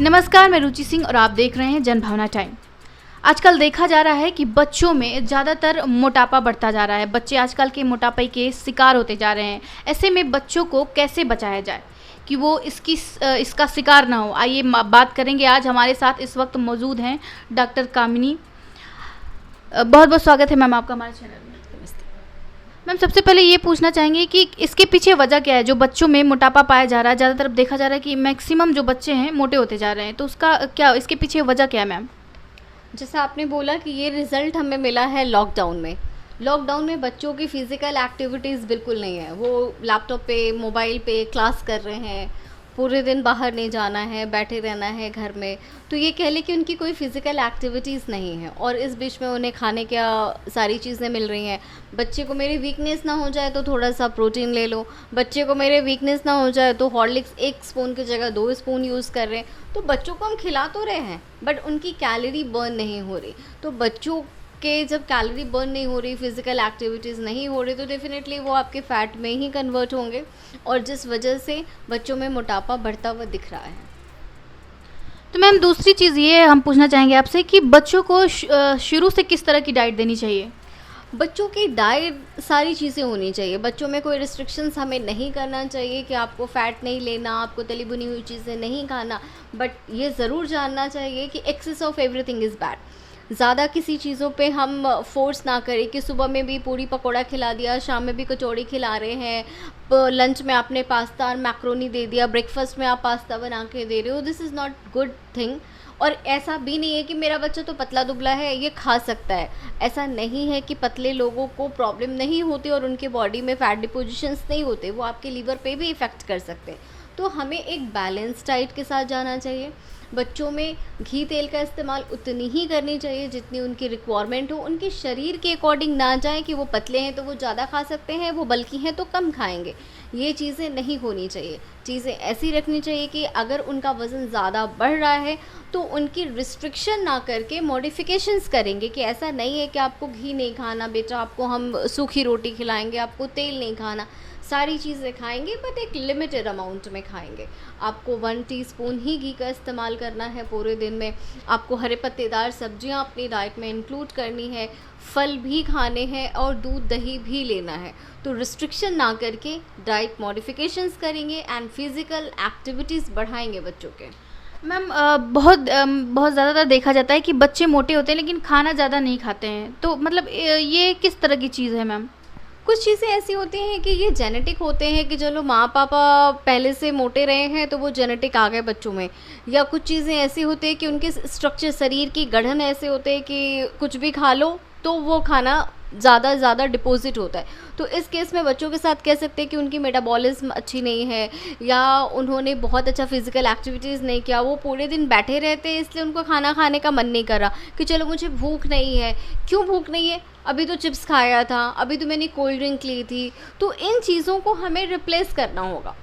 नमस्कार, मैं रुचि सिंह और आप देख रहे हैं जनभावना टाइम। आजकल देखा जा रहा है कि बच्चों में ज़्यादातर मोटापा बढ़ता जा रहा है। बच्चे आजकल के मोटापे के शिकार होते जा रहे हैं। ऐसे में बच्चों को कैसे बचाया जाए कि वो इसका शिकार ना हो। आइए बात करेंगे। आज हमारे साथ इस वक्त मौजूद हैं डॉक्टर कामिनी। बहुत बहुत स्वागत है मैम आपका हमारे चैनल में। मैम, सबसे पहले ये पूछना चाहेंगे कि इसके पीछे वजह क्या है जो बच्चों में मोटापा पाया जा रहा है। ज़्यादातर देखा जा रहा है कि मैक्सिमम जो बच्चे हैं मोटे होते जा रहे हैं, तो उसका क्या, इसके पीछे वजह क्या है मैम? जैसा आपने बोला कि ये रिज़ल्ट हमें मिला है लॉकडाउन में बच्चों की फ़िज़िकल एक्टिविटीज़ बिल्कुल नहीं है। वो लैपटॉप पे, मोबाइल पे क्लास कर रहे हैं, पूरे दिन बाहर नहीं जाना है, बैठे रहना है घर में। तो ये कह लें कि उनकी कोई फ़िज़िकल एक्टिविटीज़ नहीं है और इस बीच में उन्हें खाने क्या सारी चीज़ें मिल रही हैं। बच्चे को मेरी वीकनेस ना हो जाए तो थोड़ा सा प्रोटीन ले लो, बच्चे को मेरे वीकनेस ना हो जाए तो हॉर्लिक्स 1 स्पून की जगह 2 स्पून यूज़ कर रहे हैं। तो बच्चों को हम खिला तो रहे हैं बट उनकी कैलोरी बर्न नहीं हो रही। तो बच्चों के जब कैलोरी बर्न नहीं हो रही, फिज़िकल एक्टिविटीज़ नहीं हो रही, तो डेफिनेटली वो आपके फ़ैट में ही कन्वर्ट होंगे और जिस वजह से बच्चों में मोटापा बढ़ता हुआ दिख रहा है। तो मैम, दूसरी चीज़ ये हम पूछना चाहेंगे आपसे कि बच्चों को शुरू से किस तरह की डाइट देनी चाहिए? बच्चों की डाइट सारी चीज़ें होनी चाहिए। बच्चों में कोई रिस्ट्रिक्शंस हमें नहीं करना चाहिए कि आपको फ़ैट नहीं लेना, आपको तली भुनी हुई चीज़ें नहीं खाना, बट ये ज़रूर जानना चाहिए कि excess of everything is bad. ज़्यादा किसी चीज़ों पे हम फ़ोर्स ना करें कि सुबह में भी पूड़ी पकौड़ा खिला दिया, शाम में भी कचौड़ी खिला रहे हैं, लंच में आपने पास्ता और मैक्रोनी दे दिया, ब्रेकफास्ट में आप पास्ता बना के दे रहे हो। This is not good thing. और ऐसा भी नहीं है कि मेरा बच्चा तो पतला दुबला है, ये खा सकता है। ऐसा नहीं है कि पतले लोगों को प्रॉब्लम नहीं होती और उनके बॉडी में फ़ैट डिपोजिशंस नहीं होते, वो आपके लीवर पे भी इफ़ेक्ट कर सकते हैं। तो हमें एक बैलेंस डाइट के साथ जाना चाहिए। बच्चों में घी तेल का इस्तेमाल उतनी ही करनी चाहिए जितनी उनकी रिक्वायरमेंट हो। उनके शरीर के अकॉर्डिंग ना जाए कि वो पतले हैं तो वो ज़्यादा खा सकते हैं, वो बल्की हैं तो कम खाएंगे। ये चीज़ें नहीं होनी चाहिए। चीज़ें ऐसी रखनी चाहिए कि अगर उनका वज़न ज़्यादा बढ़ रहा है तो उनकी रिस्ट्रिक्शन ना करके मॉडिफिकेशंस करेंगे कि ऐसा नहीं है कि आपको घी नहीं खाना बेटा, आपको हम सूखी रोटी खिलाएंगे, आपको तेल नहीं खाना। सारी चीज़ें खाएंगे बट एक लिमिटेड अमाउंट में खाएंगे। आपको 1 टीस्पून ही घी का इस्तेमाल करना है पूरे दिन में। आपको हरे पत्तेदार सब्जियां अपनी डाइट में इंक्लूड करनी है, फल भी खाने हैं और दूध दही भी लेना है। तो रिस्ट्रिक्शन ना करके डाइट मॉडिफिकेशंस करेंगे एंड फिज़िकल एक्टिविटीज़ बढ़ाएंगे बच्चों के। मैम, बहुत ज़्यादातर देखा जाता है कि बच्चे मोटे होते हैं लेकिन खाना ज़्यादा नहीं खाते हैं, तो मतलब ये किस तरह की चीज़ है मैम? कुछ चीज़ें ऐसी होती हैं कि ये जेनेटिक होते हैं कि चलो माँ पापा पहले से मोटे रहे हैं तो वो जेनेटिक आ गए बच्चों में, या कुछ चीज़ें ऐसी होती हैं कि उनके स्ट्रक्चर, शरीर की गठन ऐसे होते हैं कि कुछ भी खा लो तो वो खाना ज़्यादा डिपॉजिट होता है। तो इस केस में बच्चों के साथ कह सकते हैं कि उनकी मेटाबॉलिज्म अच्छी नहीं है या उन्होंने बहुत अच्छा फिज़िकल एक्टिविटीज़ नहीं किया, वो पूरे दिन बैठे रहते हैं इसलिए उनको खाना खाने का मन नहीं कर रहा कि चलो मुझे भूख नहीं है। क्यों भूख नहीं है? अभी तो चिप्स खाया था, अभी तो मैंने कोल्ड ड्रिंक ली थी। तो इन चीज़ों को हमें रिप्लेस करना होगा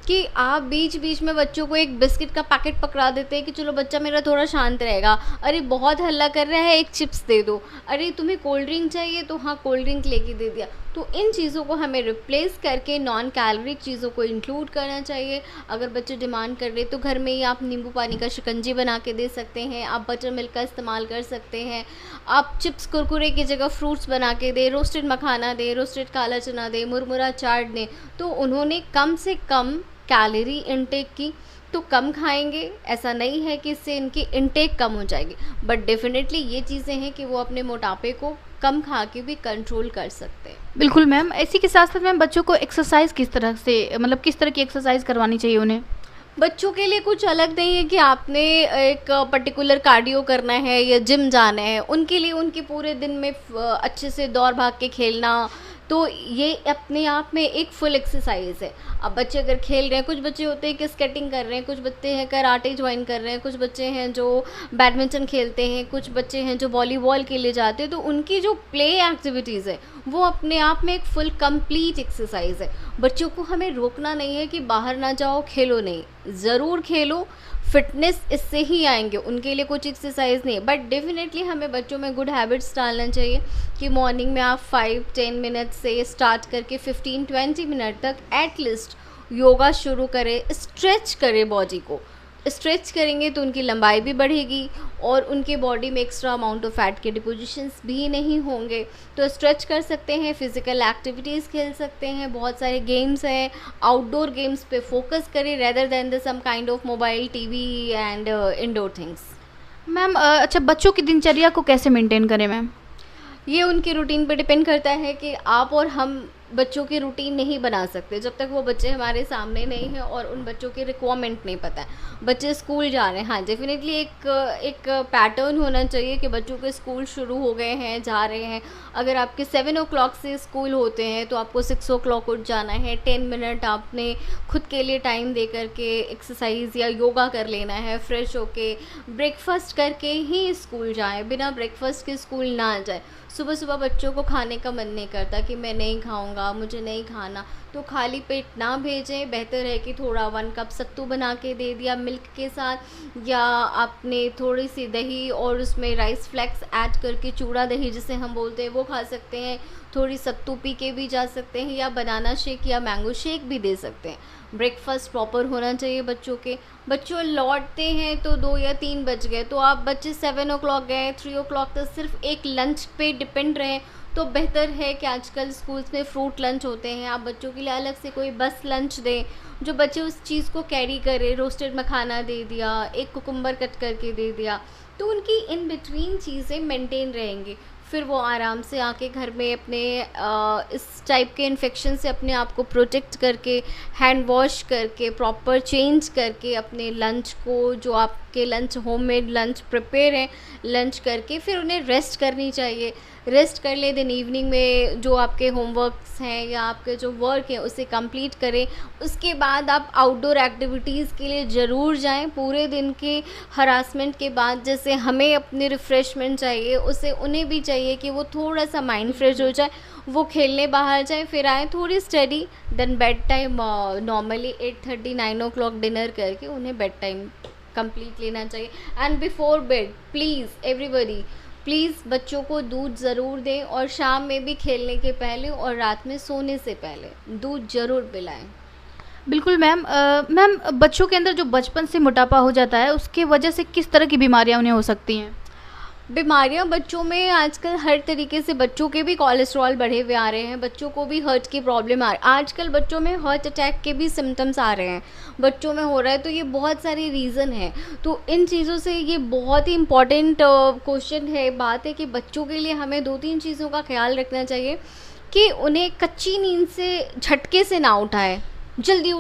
कि आप बीच बीच में बच्चों को एक बिस्किट का पैकेट पकड़ा देते हैं कि चलो बच्चा मेरा थोड़ा शांत रहेगा, अरे बहुत हल्ला कर रहा है एक चिप्स दे दो, अरे तुम्हें कोल्ड ड्रिंक चाहिए तो हाँ कोल्ड ड्रिंक लेके दे दिया। तो इन चीज़ों को हमें रिप्लेस करके नॉन कैलोरिक चीज़ों को इंक्लूड करना चाहिए। अगर बच्चे डिमांड कर रहे तो घर में ही आप नींबू पानी का शिकंजी बना के दे सकते हैं, आप बटर मिल्क का इस्तेमाल कर सकते हैं, आप चिप्स कुरकुरे की जगह फ्रूट्स बना के दें, रोस्टेड मखाना दें, रोस्टेड काला चना दें, मुरमुरा चाट दें। तो उन्होंने कम से कम कैलोरी इनटेक की तो कम खाएंगे। ऐसा नहीं है कि इससे इनकी इनटेक कम हो जाएगी, बट डेफिनेटली ये चीज़ें हैं कि वो अपने मोटापे को कम खा के भी कंट्रोल कर सकते हैं। बिल्कुल मैम। इसी के साथ साथ मैम, बच्चों को एक्सरसाइज किस तरह से, मतलब किस तरह की एक्सरसाइज करवानी चाहिए उन्हें? बच्चों के लिए कुछ अलग नहीं है कि आपने एक पर्टिकुलर कार्डियो करना है या जिम जाना है। उनके लिए उनके पूरे दिन में अच्छे से दौड़ भाग के खेलना, तो ये अपने आप में एक फुल एक्सरसाइज है। अब बच्चे अगर खेल रहे हैं, कुछ बच्चे होते हैं कि स्केटिंग कर रहे हैं, कुछ बच्चे हैं कराटे ज्वाइन कर रहे हैं, कुछ बच्चे हैं जो बैडमिंटन खेलते हैं, कुछ बच्चे हैं जो वॉलीबॉल के लिए जाते हैं। तो उनकी जो प्ले एक्टिविटीज़ है वो अपने आप में एक फुल कंप्लीट एक्सरसाइज है। बच्चों को हमें रोकना नहीं है कि बाहर ना जाओ, खेलो नहीं, ज़रूर खेलो, फिटनेस इससे ही आएंगे, उनके लिए कुछ एक्सरसाइज नहीं। बट डेफिनेटली हमें बच्चों में गुड हैबिट्स डालना चाहिए कि मॉर्निंग में आप 5-10 मिनट से स्टार्ट करके 15-20 मिनट तक एटलीस्ट योगा शुरू करें, स्ट्रेच करें बॉडी को। स्ट्रेच करेंगे तो उनकी लंबाई भी बढ़ेगी और उनके बॉडी में एक्स्ट्रा अमाउंट ऑफ फैट के डिपोजिशंस भी नहीं होंगे। तो स्ट्रेच कर सकते हैं, फिज़िकल एक्टिविटीज़ खेल सकते हैं, बहुत सारे गेम्स हैं, आउटडोर गेम्स पे फोकस करें rather than the some kind of mobile, TV and indoor things. Ma'am अच्छा, बच्चों की दिनचर्या को कैसे मेंटेन करें मैम? ये उनकी रूटीन पे डिपेंड करता है कि आप और हम बच्चों की रूटीन नहीं बना सकते जब तक वो बच्चे हमारे सामने नहीं हैं और उन बच्चों की रिक्वायरमेंट नहीं पता है। बच्चे स्कूल जा रहे हैं, हाँ डेफिनेटली एक पैटर्न होना चाहिए कि बच्चों के स्कूल शुरू हो गए हैं, जा रहे हैं। अगर आपके 7 o'clock से स्कूल होते हैं तो आपको 6 o'clock उठ जाना है। 10 मिनट आपने खुद के लिए टाइम दे करके एक्सरसाइज या योगा कर लेना है, फ्रेश होके ब्रेकफास्ट करके ही स्कूल जाएं, बिना ब्रेकफास्ट के स्कूल ना जाए। सुबह सुबह बच्चों को खाने का मन नहीं करता कि मैं नहीं खाऊंगा, मुझे नहीं खाना, तो खाली पेट ना भेजें। बेहतर है कि थोड़ा 1 कप सत्तू बना के दे दिया मिल्क के साथ, या आपने थोड़ी सी दही और उसमें राइस फ्लेक्स ऐड करके चूड़ा दही जिसे हम बोलते हैं वो खा सकते हैं। थोड़ी सत्तू पी के भी जा सकते हैं, या बनाना शेक या मैंगो शेक भी दे सकते हैं। ब्रेकफास्ट प्रॉपर होना चाहिए बच्चों के। बच्चों लौटते हैं तो 2 या 3 बज गए, तो आप बच्चे 7 o'clock गए, 3 o'clock तक सिर्फ एक लंच पे डिपेंड रहें तो बेहतर है कि आजकल स्कूल्स में फ्रूट लंच होते हैं, आप बच्चों के लिए अलग से कोई बस लंच दें जो बच्चे उस चीज़ को कैरी करें। रोस्टेड मखाना दे दिया, एक कुकुम्बर कट करके दे दिया, तो उनकी इन बिटवीन चीज़ें मेंटेन रहेंगी। फिर वो आराम से आके घर में अपने इस टाइप के इन्फेक्शन से अपने आप को प्रोटेक्ट करके, हैंड वॉश करके, प्रॉपर चेंज करके अपने लंच को, जो आपके लंच होममेड लंच प्रिपेयर है, लंच करके फिर उन्हें रेस्ट करनी चाहिए। रेस्ट कर ले, दिन इवनिंग में जो आपके होमवर्क्स हैं या आपके जो वर्क है उसे कंप्लीट करें। उसके बाद आप आउटडोर एक्टिविटीज़ के लिए ज़रूर जाएं। पूरे दिन के हरासमेंट के बाद जैसे हमें अपनी रिफ़्रेशमेंट चाहिए, उसे उन्हें भी चाहिए कि वो थोड़ा सा माइंड फ्रेश हो जाए, वो खेलने बाहर जाएं, फिर आएँ, थोड़ी study, then bed time normally 8:30 9 o'clock dinner करके उन्हें बेड टाइम कंप्लीट लेना चाहिए। And before bed please everybody, please बच्चों को दूध ज़रूर दें, और शाम में भी खेलने के पहले और रात में सोने से पहले दूध ज़रूर पिलाएं। बिल्कुल मैम। मैम, बच्चों के अंदर जो बचपन से मोटापा हो जाता है उसके वजह से किस तरह की बीमारियां उन्हें हो सकती हैं? बीमारियां बच्चों में आजकल हर तरीके से, बच्चों के भी कोलेस्ट्रॉल बढ़े हुए आ रहे हैं, बच्चों को भी हार्ट की प्रॉब्लम आ रही है। आजकल बच्चों में हार्ट अटैक के भी सिम्टम्स आ रहे हैं, बच्चों में हो रहा है। तो ये बहुत सारे रीज़न हैं। तो इन चीज़ों से ये बहुत ही इम्पॉर्टेंट क्वेश्चन है, बात है कि बच्चों के लिए हमें 2-3 चीज़ों का ख्याल रखना चाहिए कि उन्हें कच्ची नींद से झटके से ना उठाएं। जल्दी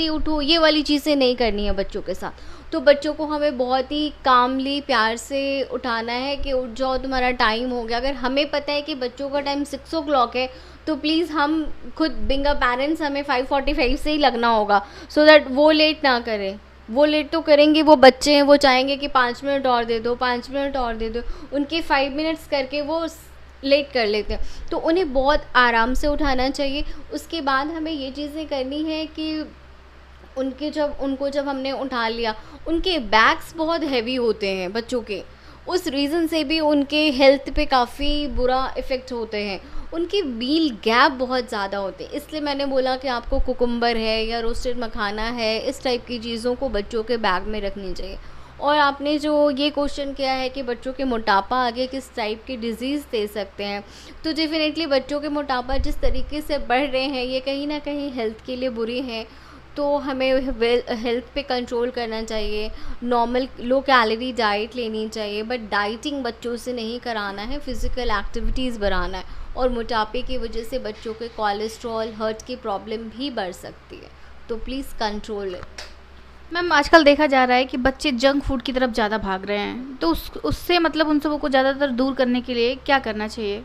उठो, ये वाली चीज़ें नहीं करनी है बच्चों के साथ। तो बच्चों को हमें बहुत ही कामली, प्यार से उठाना है कि उठ जाओ, तुम्हारा टाइम हो गया। अगर हमें पता है कि बच्चों का टाइम 6 o'clock है तो प्लीज़ हम खुद बिंग अ पेरेंट्स हमें 5:45 से ही लगना होगा, सो दैट वो लेट ना करें। वो लेट तो करेंगे, वो बच्चे हैं, वो चाहेंगे कि 5 मिनट और दे दो, 5 मिनट और दे दो, उनके 5 मिनट्स करके वो लेट कर लेते हैं। तो उन्हें बहुत आराम से उठाना चाहिए। उसके बाद हमें ये चीज़ें करनी है कि उनको जब हमने उठा लिया, उनके बैग्स बहुत हैवी होते हैं बच्चों के, उस रीज़न से भी उनके हेल्थ पे काफ़ी बुरा इफ़ेक्ट होते हैं। उनके मील गैप बहुत ज़्यादा होते हैं, इसलिए मैंने बोला कि आपको कुकुम्बर है या रोस्टेड मखाना है, इस टाइप की चीज़ों को बच्चों के बैग में रखनी चाहिए। और आपने जो ये क्वेश्चन किया है कि बच्चों के मोटापा आगे किस टाइप की डिज़ीज़ दे सकते हैं, तो डेफिनेटली बच्चों के मोटापा जिस तरीके से बढ़ रहे हैं ये कहीं ना कहीं हेल्थ के लिए बुरी हैं। तो हमें हेल्थ पे कंट्रोल करना चाहिए, नॉर्मल लो कैलोरी डाइट लेनी चाहिए, बट डाइटिंग बच्चों से नहीं कराना है, फिज़िकल एक्टिविटीज़ बढ़ाना है। और मोटापे की वजह से बच्चों के कोलेस्ट्रॉल, हार्ट की प्रॉब्लम भी बढ़ सकती है, तो प्लीज़ कंट्रोल इट। मैम, आजकल देखा जा रहा है कि बच्चे जंक फूड की तरफ ज़्यादा भाग रहे हैं, तो उससे मतलब उन सबों को ज़्यादातर दूर करने के लिए क्या करना चाहिए?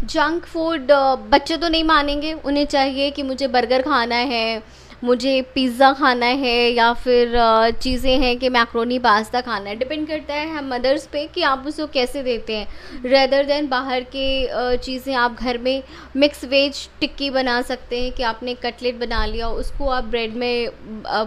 जंक फूड बच्चे तो नहीं मानेंगे, उन्हें चाहिए कि मुझे बर्गर खाना है, मुझे पिज़्ज़ा खाना है, या फिर चीज़ें हैं कि मैक्रोनी पास्ता खाना है। डिपेंड करता है हम मदर्स पे कि आप उसको कैसे देते हैं। रेदर देन बाहर के चीज़ें आप घर में मिक्स वेज टिक्की बना सकते हैं कि आपने कटलेट बना लिया, उसको आप ब्रेड में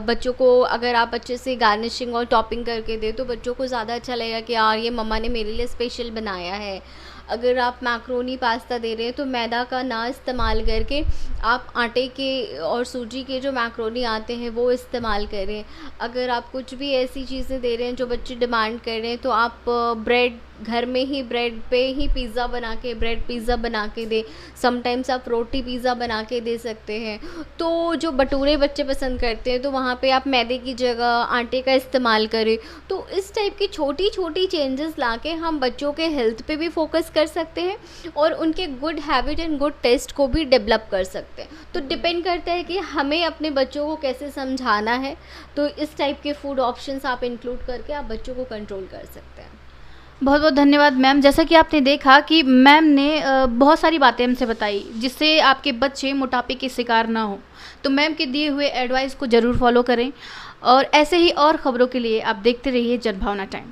बच्चों को अगर आप अच्छे से गार्निशिंग और टॉपिंग करके दे तो बच्चों को ज़्यादा अच्छा लगेगा कि यार ये मम्मा ने मेरे लिए स्पेशल बनाया है। अगर आप मैक्रोनी पास्ता दे रहे हैं तो मैदा का ना इस्तेमाल करके आप आटे के और सूजी के जो मैक्रोनी आते हैं वो इस्तेमाल करें। अगर आप कुछ भी ऐसी चीज़ें दे रहे हैं जो बच्चे डिमांड कर रहे हैं तो आप ब्रेड, घर में ही ब्रेड पे ही पिज़्ज़ा बना के, ब्रेड पिज़्ज़ा बना के दें। समटाइम्स आप रोटी पिज़्ज़ा बना के दे सकते हैं। तो जो भटूरे बच्चे पसंद करते हैं तो वहाँ पे आप मैदे की जगह आटे का इस्तेमाल करें। तो इस टाइप की छोटी छोटी चेंजेस लाके हम बच्चों के हेल्थ पे भी फोकस कर सकते हैं और उनके good habit and good taste को भी डेवलप कर सकते हैं। तो डिपेंड करता है कि हमें अपने बच्चों को कैसे समझाना है। तो इस टाइप के फूड ऑप्शंस आप इंक्लूड करके आप बच्चों को कंट्रोल कर सकते हैं। बहुत बहुत धन्यवाद मैम। जैसा कि आपने देखा कि मैम ने बहुत सारी बातें हमसे बताई जिससे आपके बच्चे मोटापे के शिकार ना हो। तो मैम के दिए हुए एडवाइस को ज़रूर फॉलो करें और ऐसे ही और ख़बरों के लिए आप देखते रहिए जनभावना टाइम।